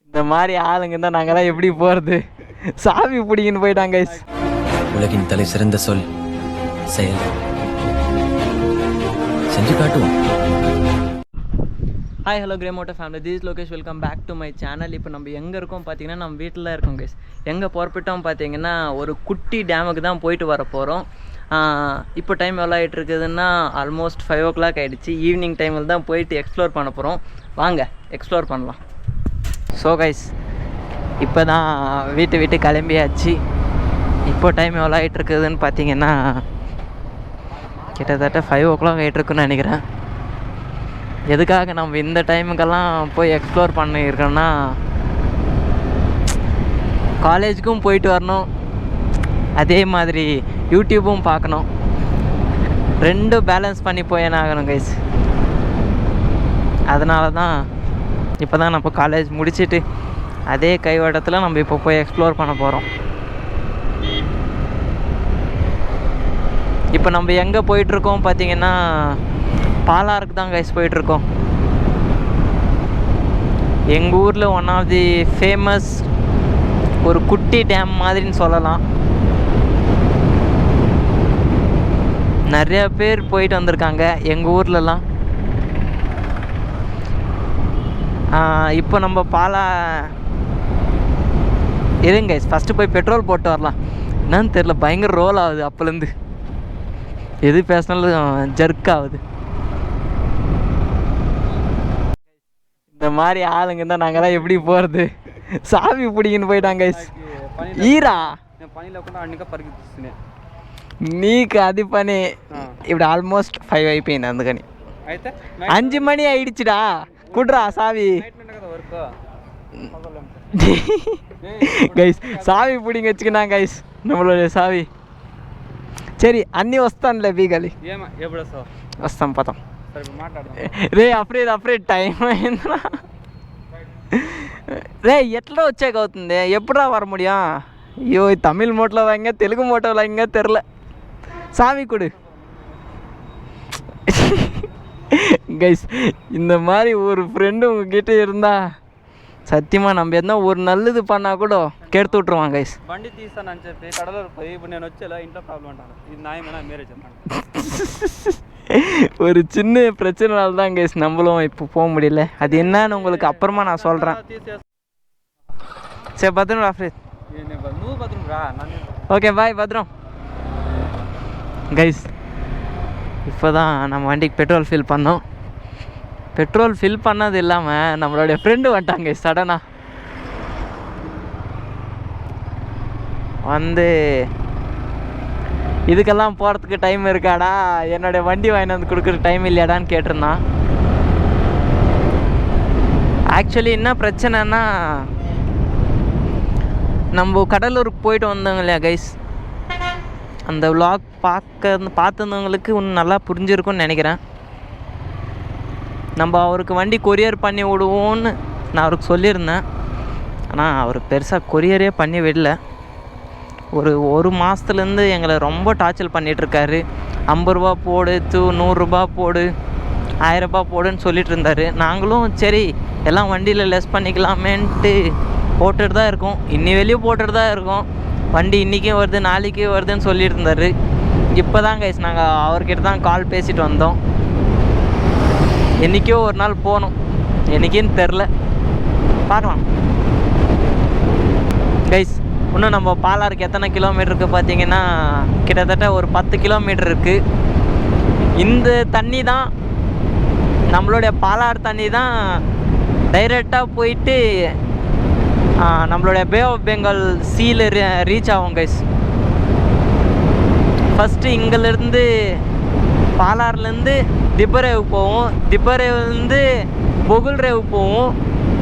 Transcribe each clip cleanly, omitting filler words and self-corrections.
இந்த மாதிரி ஆளுங்க தான் நாங்கெல்லாம் எப்படி போகிறது? சாவி பிடிக்கின்னு போயிட்டாங்க. உலகின் தலை சிறந்த சொல் செயல். செஞ்சு காட்டுவோம். ஹாய் ஹலோ கிரே மோட்டோ family, this Lokesh. Welcome back to my channel. இப்போ நம்ம எங்கே இருக்கோம் பார்த்தீங்கன்னா, நம்ம வீட்டில் இருக்கோம் கைஸ். எங்கே புறப்பட்டோம் பார்த்தீங்கன்னா, ஒரு குட்டி டேமுக்கு தான் போயிட்டு வர போகிறோம். இப்போ டைம் எவ்வளோ ஆகிட்டு இருக்குதுன்னா ஆல்மோஸ்ட் 5 o'clock ஆகிடுச்சு. ஈவினிங் டைமில் தான் போயிட்டு எக்ஸ்ப்ளோர் பண்ண போகிறோம். வாங்க எக்ஸ்ப்ளோர் பண்ணலாம். ஸோ கைஸ், இப்போ தான் வீட்டு கிளம்பியாச்சு. இப்போ டைம் எவ்வளோ ஆகிட்டு இருக்குதுன்னு பார்த்தீங்கன்னா கிட்டத்தட்ட 5 o'clock ஆகிட்டுருக்குன்னு நினைக்கிறேன். எதுக்காக நம்ம இந்த டைமுக்கெல்லாம் போய் எக்ஸ்ப்ளோர் பண்ணியிருக்கோன்னா, காலேஜுக்கும் போயிட்டு வரணும், அதே மாதிரி யூடியூப்பும் பார்க்கணும். ரெண்டும் பேலன்ஸ் பண்ணி போயேன்னு ஆகணும் கைஸ். அதனால தான் இப்போ தான் நம்ம காலேஜ் முடிச்சுட்டு அதே கைவட்டத்தில் நம்ம இப்போ போய் எக்ஸ்ப்ளோர் பண்ண போகிறோம். இப்போ நம்ம எங்கே போயிட்டுருக்கோம் பார்த்தீங்கன்னா, பாலாறுக்கு தான் கைஸ் போயிட்டுருக்கோம். எங்கள் ஊரில் ஒன் ஆஃப் தி ஃபேமஸ் ஒரு குட்டி டேம் மாதிரின்னு சொல்லலாம். நிறைய பேர் போயிட்டு வந்திருக்காங்க எங்கள் ஊர்லலாம். இப்போ நம்ம இருங்க கைஸ், ஃபஸ்ட்டு போய் பெட்ரோல் போட்டு வரலாம். என்னன்னு தெரில, பயங்கர ரோல் ஆகுது அப்போலேருந்து. எது பேசினாலும் ஜர்க் ஆகுது. இந்த மாதிரி ஆளுங்க தான் நாங்கெல்லாம் எப்படி போகிறது? சாவி பிடிக்கின்னு போயிட்டாங்க கைஸ். ஈரா నీకు అది పని. ఇప్పుడు ఆల్మోస్ట్ 5 అయిపోయింది, అందుకని 5 మణి అయ్యిడిచిడా. కుడ్రా సావి గైస్, సావి పుడింగ్ వచ్చుకున్నాం గైస్. நம்மளோட சாவி. சரி, అన్నీ వస్తానులే, బీగాలి. వస్తాం పదం. రే అఫ్రేడ్ టైం అయిందా? రే ఎట్లా వచ్చాక అవుతుంది? ఎప్పుడా వర முடியும்? ஐயோ, தமிழ் மோட்டில் வாங்க, தெலுங்கு மோட்டோவில் வாங்க, தெரில. சாவி கொடு கைஸ். இந்த மாதிரி ஒரு ஃப்ரெண்டு உங்ககிட்ட இருந்தா சத்தியமாக நம்ம எதனா ஒரு நல்லது பண்ணால் கூட கெடுத்து விட்ருவான் கைஸ். బండి తీస్తానని చెప్పి కడలూరు పోయి ఇప్పుడు నేను వచ్చేలా ఇంట్లో ప్రాబ్లం అంటాను. ఇది న్యాయమేనా మీరే చెప్పండి. ஒரு சின்ன பிரச்சனைனால தான் கைஸ் நம்மளும் இப்போ போக முடியல. அது என்னன்னு உங்களுக்கு அப்புறமா நான் சொல்கிறேன். சரி, பத்திரம் அஃப்ரீத். నువ్వు భద్రం రా. ஓகே பாய், பத்திரம் கைஸ். இப்போ தான் நம்ம வண்டிக்கு பெட்ரோல் ஃபில் பண்ணோம். பெட்ரோல் ஃபில் பண்ணது இல்லாமல் நம்மளுடைய ஃப்ரெண்டு வந்துட்டாங்க சடனாக. வந்து இதுக்கெல்லாம் போகிறதுக்கு டைம் இருக்காடா, என்னுடைய வண்டி வாங்கி வந்து கொடுக்குற டைம் இல்லையாடான்னு கேட்டிருந்தான். ஆக்சுவலி என்ன பிரச்சனைன்னா, நம்ம கடலூருக்கு போயிட்டு வந்தோங்க இல்லையா கைஸ், அந்த விலாக் பார்த்துருந்தவங்களுக்கு இன்னும் நல்லா புரிஞ்சிருக்கும்னு நினைக்கிறேன். நம்ம அவருக்கு வண்டி கொரியர் பண்ணி விடுவோன்னு நான் அவருக்கு சொல்லியிருந்தேன். ஆனால் அவர் பெருசாக கொரியரே பண்ணி விடல. ஒரு மாதத்துலேருந்து எங்களை ரொம்ப டார்ச்சர் பண்ணிகிட்ருக்காரு. 50 ரூபா போடு, 100 ரூபா போடு, 1000 ரூபா போடுன்னு சொல்லிட்டு இருந்தார். நாங்களும் சரி எல்லாம் வண்டியில் லெஸ் பண்ணிக்கலாமேன்ட்டு போட்டுட்டு தான் இருக்கோம். இன்னி வெளியே போட்டுட்டு தான் இருக்கோம். வண்டி இன்றைக்கும் வருது, நாளைக்கே வருதுன்னு சொல்லிட்டு இருந்தார். இப்போ தான் கைஸ் நாங்கள் அவர்கிட்ட தான் கால் பேசிட்டு வந்தோம். என்றைக்கோ ஒரு நாள் போகணும், என்றைக்கின்னு தெரில, பார்க்கலாம் கைஸ். இன்னும் நம்ம பாலாறுக்கு எத்தனை கிலோமீட்டருக்கு பார்த்தீங்கன்னா, கிட்டத்தட்ட ஒரு 10 கிலோமீட்டர் இருக்குது. இந்த தண்ணி தான், நம்மளுடைய பாலாறு தண்ணி தான் டைரெக்டாக போயிட்டு நம்மளுடைய பே ஆஃப் பெங்கால் சீல ரீச் ஆகும் கைஸ். ஃபஸ்ட்டு இங்கேருந்து பாலாறுலேருந்து திப்பரேவு போவோம். திப்பரேவுலேருந்து பொகுல் ரேவு போவோம்.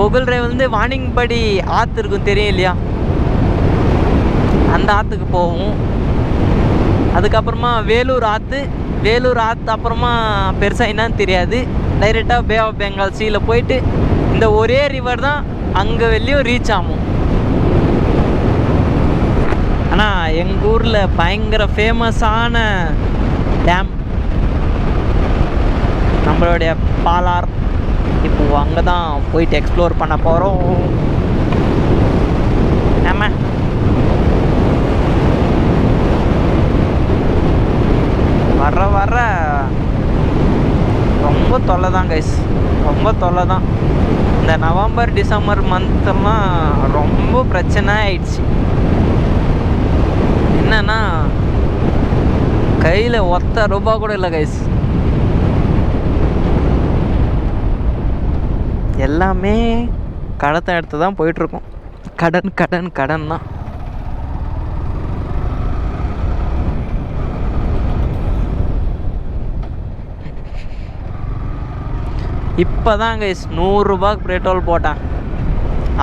பொகுல் ரேவுலேருந்து வாணிங்படி ஆற்று இருக்கும், தெரியும் இல்லையா, அந்த ஆற்றுக்கு போவோம். அதுக்கப்புறமா வேலூர் ஆற்று அப்புறமா பெருசாக என்னன்னு தெரியாது. டைரெக்டாக பே ஆஃப் பெங்கால் சீல போயிட்டு இந்த ஒரே ரிவர் தான் அங்கே வெளியும் ரீச் ஆகும். ஆனால் எங்கள் ஊரில் பயங்கர ஃபேமஸான டேம் நம்மளுடைய பாலார். இப்போது அங்கே தான் போயிட்டு எக்ஸ்ப்ளோர் பண்ண போகிறோம். தான் கைஸ், ரொம்ப தொல்லை தான். இந்த நவம்பர் டிசம்பர் மந்த்லாம் ரொம்ப பிரச்சனை ஆயிடுச்சு. என்னன்னா கையில் ஒத்த ரூபா கூட இல்லை கைஸ். எல்லாமே கடத்தை எடுத்து தான் போயிட்டுருக்கோம். கடன் கடன் கடன் தான். இப்போ தான் கைஸ் 100 ரூபாய்க்கு பெட்ரோல் போட்டேன்.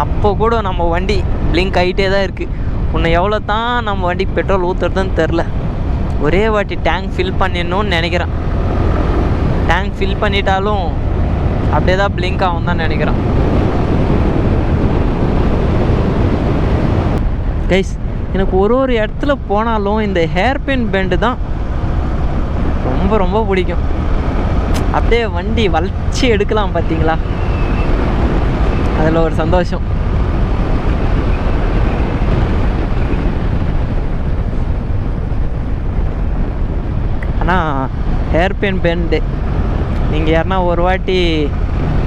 அப்போ கூட நம்ம வண்டி பிளிங்க் ஆகிட்டே தான் இருக்குது. இன்னும் எவ்வளோ தான் நம்ம வண்டிக்கு பெட்ரோல் ஊற்றுறதுன்னு தெரில. ஒரே வாட்டி டேங்க் ஃபில் பண்ணிடணும்னு நினைக்கிறேன். டேங்க் ஃபில் பண்ணிட்டாலும் அப்படியே தான் பிளிங்க் ஆகும் தான் நினைக்கிறேன். கைஸ், எனக்கு ஒரு இடத்துல போனாலும் இந்த ஹேர்பின் பெண்டு தான் ரொம்ப ரொம்ப பிடிக்கும். அப்படியே வண்டி வளைச்சி எடுக்கலாம் பார்த்தீங்களா, அதில் ஒரு சந்தோஷம். ஆனால் ஹேர்பின் பெண்டு நீங்கள் யாருன்னா ஒரு வாட்டி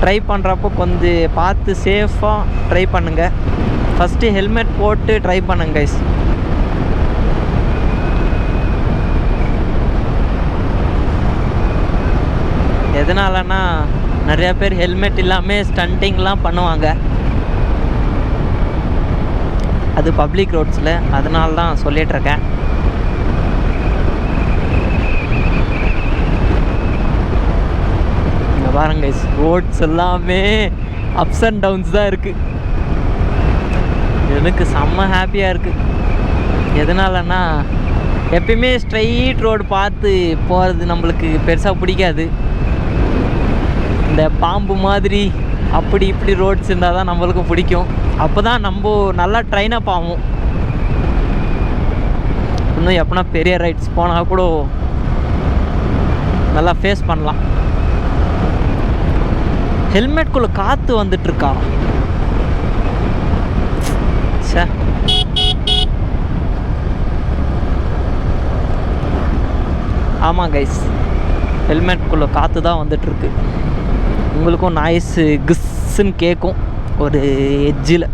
ட்ரை பண்ணுறப்போ கொஞ்சம் பார்த்து சேஃபாக ட்ரை பண்ணுங்கள். ஃபஸ்ட்டு ஹெல்மெட் போட்டு ட்ரை பண்ணுங்க கைஸ். எதனாலன்னா நிறையா பேர் ஹெல்மெட் இல்லாமல் ஸ்டண்டிங்லாம் பண்ணுவாங்க. அது பப்ளிக் ரோட்ஸில், அதனால தான் சொல்லிகிட்ருக்கேன். இங்கே பாருங்க கைஸ், ரோட்ஸ் எல்லாமே அப்ஸ் அண்ட் டவுன்ஸ் தான் இருக்குது. எனக்கு செம்ம ஹாப்பியாக இருக்குது. எதனாலன்னா எப்பயுமே ஸ்ட்ரைட் ரோடு பார்த்து போகிறது நம்மளுக்கு பெருசாக பிடிக்காது. இந்த பாம்பு மாதிரி அப்படி இப்படி ரோட்ஸ் இருந்தால் தான் நம்மளுக்கு பிடிக்கும். அப்போ தான் நம்ம நல்லா ட்ரெயின் அப் ஆகும். இன்னும் எப்போனா பெரிய ரைட்ஸ் போனால் கூட நல்லா ஃபேஸ் பண்ணலாம். ஹெல்மெட்குள்ளே காற்று வந்துட்டுருக்கா. ஆமாம் கைஸ், ஹெல்மெட்குள்ளே காற்று தான் வந்துட்டுருக்கு. உங்களுக்கும் நாய்ஸு கிஸ்ஸுன்னு கேட்கும் ஒரு எட்ஜில்.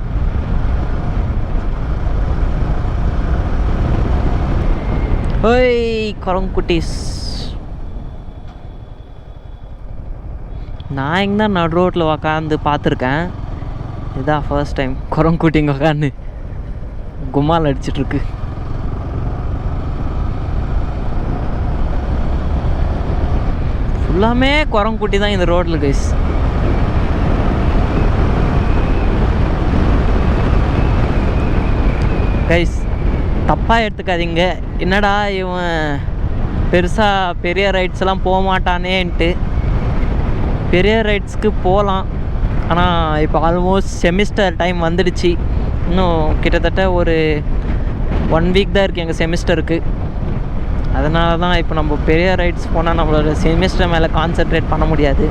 ஓய் குரங்குட்டீஸ், நான் எங்கே தான் நடு ரோட்டில் உக்காந்து பார்த்துருக்கேன். இதுதான் ஃபர்ஸ்ட் டைம் குரங்குட்டிங்க உக்காந்து கும்மால் அடிச்சிட்ருக்கு. ஃபுல்லாமே குரங்குட்டி தான் இந்த ரோட்டில் கைஸ். கைஸ் தப்பாக எடுத்துக்காதீங்க. என்னடா இவன் பெருசாக பெரிய ரைட்ஸ்லாம் போக மாட்டானேன்ட்டு. பெரிய ரைட்ஸ்க்கு போகலாம், ஆனால் இப்போ ஆல்மோஸ்ட் செமிஸ்டர் டைம் வந்துடுச்சு. இன்னும் கிட்டத்தட்ட ஒரு 1 வீக் தான் இருக்குது எங்கள் செமிஸ்டருக்கு. அதனால தான் இப்போ நம்ம பெரிய ரைட்ஸ் போனால் நம்மளோட செமிஸ்டர் மேலே கான்சென்ட்ரேட் பண்ண முடியாது.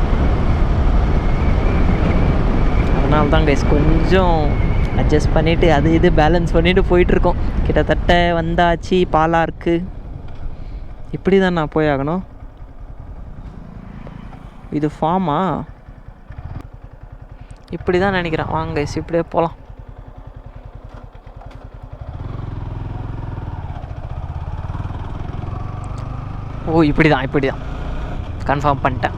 அதனால தான் கைஸ் கொஞ்சம் அட்ஜஸ்ட் பண்ணிவிட்டு அது இது பேலன்ஸ் பண்ணிவிட்டு போயிட்டுருக்கோம். கிட்டத்தட்ட வந்தாச்சு பாலார்க்கு. இப்படி தான் நான் போய் ஆகணும். இது ஃபார்மா? இப்படி தான் நினைக்கிறேன். வாங்க கைஸ் இப்படியே போகலாம். ஓ இப்படி தான் கன்ஃபார்ம் பண்ணிட்டேன்.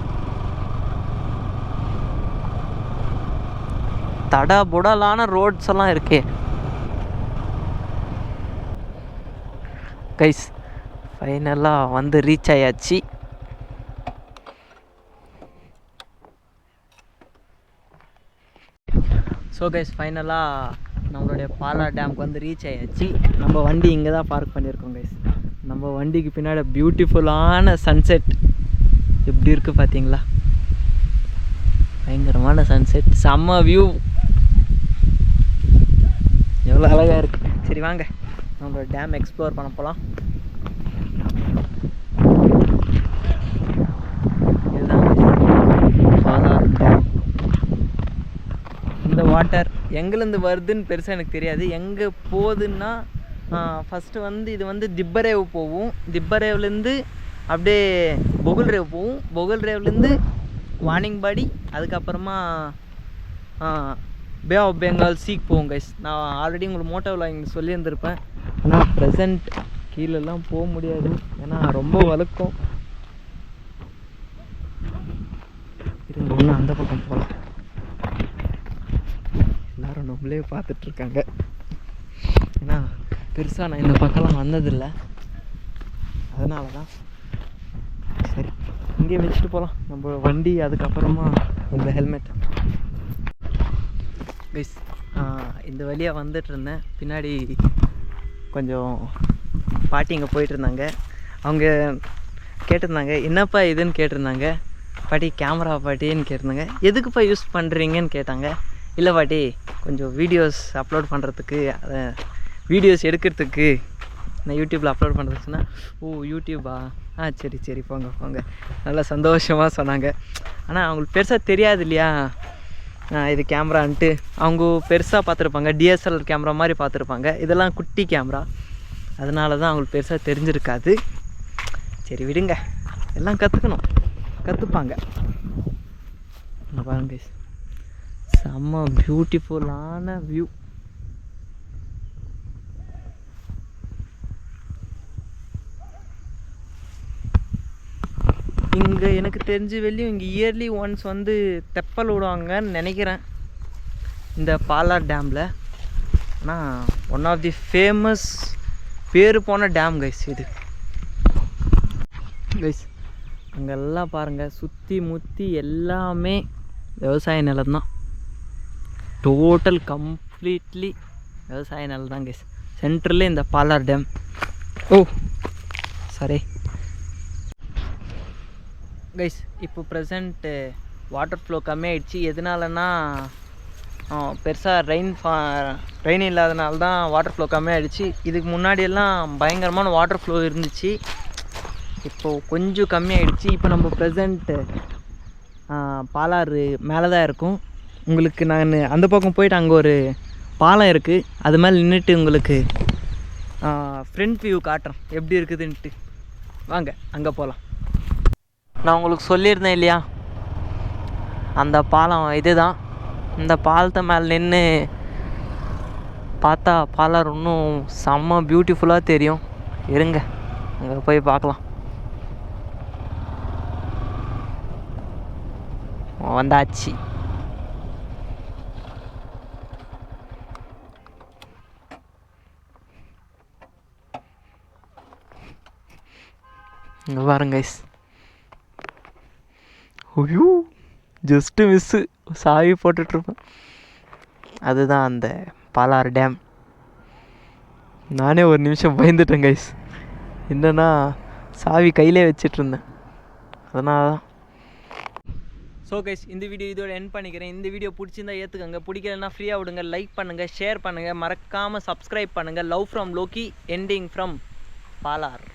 தடபுடலான ரோட்ஸ் எல்லாம் இருக்கே கைஸ். ஃபைனலாக வந்து ரீச் ஆயாச்சு. ஸோ கைஸ் ஃபைனலாக நம்மளுடைய பாலா டேம்க்கு வந்து ரீச் ஆயாச்சு. நம்ம வண்டி இங்கே தான் பார்க் பண்ணியிருக்கோம் கைஸ். நம்ம வண்டிக்கு பின்னாடி பியூட்டிஃபுல்லான சன்செட் எப்படி இருக்குது பார்த்தீங்களா? பயங்கரமான சன்செட், செம்ம வியூ, எவ்வளோ அழகாக இருக்குது. சரி வாங்க நம்மளோட டேம் எக்ஸ்ப்ளோர் பண்ண போகலாம். இதுதான் பாலா டேம். இந்த வாட்டர் எங்கேருந்து வருதுன்னு பெருசாக எனக்கு தெரியாது. எங்கே போகுதுன்னா ஃபஸ்ட்டு வந்து இது வந்து திப்பரேவ் போகும். திப்பரேவ்லேருந்து அப்படியே பொகுல்ரேவ் போகும். பொகுல்ரேவ்லேருந்து வாணிங்பாடி, அதுக்கப்புறமா பே ஆஃப் பெங்கால் சீக்கு போவோம் கைஸ். நான் ஆல்ரெடி உங்களுக்கு மோட்டோ விலாகிங் சொல்லியிருந்திருப்பேன். ஆனால் ப்ரெசண்ட் கீழெல்லாம் போக முடியாது, ஏன்னா ரொம்ப வழுக்கும். இருங்க, ஒன்று அந்த பக்கம் போகலாம். எல்லோரும் நம்மளே பார்த்துட்ருக்காங்க. ஏன்னா பெருசாக நான் இந்த பக்கம்லாம் வந்ததில்லை, அதனால தான். சரி, இங்கே வச்சுட்டு போகலாம் நம்ம வண்டி, அதுக்கப்புறமா இந்த ஹெல்மெட். கைஸ், இந்த வழியாக வந்துட்டு இருந்தேன். பின்னாடி கொஞ்சம் பாட்டி இங்கே போயிட்டுருந்தாங்க. அவங்க கேட்டிருந்தாங்க, என்னப்பா இதுன்னு கேட்டிருந்தாங்க. பாட்டி கேமரா பாட்டின்னு கேட்டிருந்தாங்க. எதுக்குப்பா யூஸ் பண்ணுறீங்கன்னு கேட்டாங்க. இல்லை பாட்டி, கொஞ்சம் வீடியோஸ் அப்லோட் பண்ணுறதுக்கு, அதை வீடியோஸ் எடுக்கிறதுக்கு, நான் யூடியூப்பில் அப்லோட் பண்ணுறதுக்குன்னா, ஓ யூடியூபா, சரி சரி போங்க போங்க, நல்லா சந்தோஷமாக சொன்னாங்க. ஆனால் அவங்களுக்கு பெருசாக தெரியாது இல்லையா இது கேமரான்ட்டு. அவங்க பெருசாக பார்த்துருப்பாங்க, டிஎஸ்எல்ஆர் கேமரா மாதிரி பார்த்துருப்பாங்க. இதெல்லாம் குட்டி கேமரா, அதனால தான் அவங்களுக்கு பெருசாக தெரிஞ்சிருக்காது. சரி விடுங்க, எல்லாம் கற்றுப்பாங்க. பாருங்க, செம்ம பியூட்டிஃபுல்லான வியூ. இங்கே எனக்கு தெரிஞ்ச வெளியும் இங்கே இயர்லி ஒன்ஸ் வந்து தெப்பல் விடுவாங்கன்னு நினைக்கிறேன், இந்த பாலார் டேமில். ஆனால் ஒன் ஆஃப் தி ஃபேமஸ் பேர் போன டேம் கைஸ் இது. கைஸ், அங்கெல்லாம் பாருங்கள், சுற்றி முற்றி எல்லாமே விவசாய நிலம் தான். டோட்டல் கம்ப்ளீட்லி விவசாய நிலம் தான் கைஸ். சென்ட்ரலே இந்த பாலார் டேம். ஓ சரி கைஸ், இப்போ ப்ரெசண்ட்டு வாட்டர் ஃப்ளோ கம்மியாயிடுச்சு. எதனாலன்னா பெருசாக ரெயின் இல்லாதனால தான் வாட்டர் ஃப்ளோ கம்மியாயிடுச்சு. இதுக்கு முன்னாடியெல்லாம் பயங்கரமான வாட்டர் ஃப்ளோ இருந்துச்சு, இப்போது கொஞ்சம் கம்மியாயிடுச்சு. இப்போ நம்ம ப்ரெசண்ட்டு பாலாறு மேலே தான் இருக்கும். உங்களுக்கு நான் அந்த பக்கம் போயிட்டு அங்கே ஒரு பாலம் இருக்குது, அது மேலே நின்றுட்டு உங்களுக்கு ஃப்ரண்ட் வியூ காட்டுறேன் எப்படி இருக்குதுன்ட்டு. வாங்க அங்கே போகலாம். நான் உங்களுக்கு சொல்லியிருந்தேன் இல்லையா, அந்த பாலம் இது தான். இந்த பாலத்தை மேலே நின்று பார்த்தா பாலாறு இன்னும் செம்ம பியூட்டிஃபுல்லாக தெரியும். இருங்க, அங்கே போய் பார்க்கலாம். வந்தாச்சு. இங்கே பாருங்க கைஸ், ஐயோ ஜஸ்ட்டு மிஸ்ஸு, சாவி போட்டுட்ருப்பேன். அதுதான் அந்த பாலாறு டேம். நானே ஒரு நிமிஷம் பயந்துட்டேன் கைஸ், என்னென்னா சாவி கையிலே வச்சிட்ருந்தேன், அதனால தான். ஸோ கைஸ், இந்த வீடியோ இதோட எண்ட் பண்ணிக்கிறேன். இந்த வீடியோ பிடிச்சிருந்தா ஏற்றுக்கங்க, பிடிக்கலன்னா ஃப்ரீயாக விடுங்க. லைக் பண்ணுங்கள், ஷேர் பண்ணுங்கள், மறக்காமல் சப்ஸ்கிரைப் பண்ணுங்கள். Love from Lokki, ending from Palar.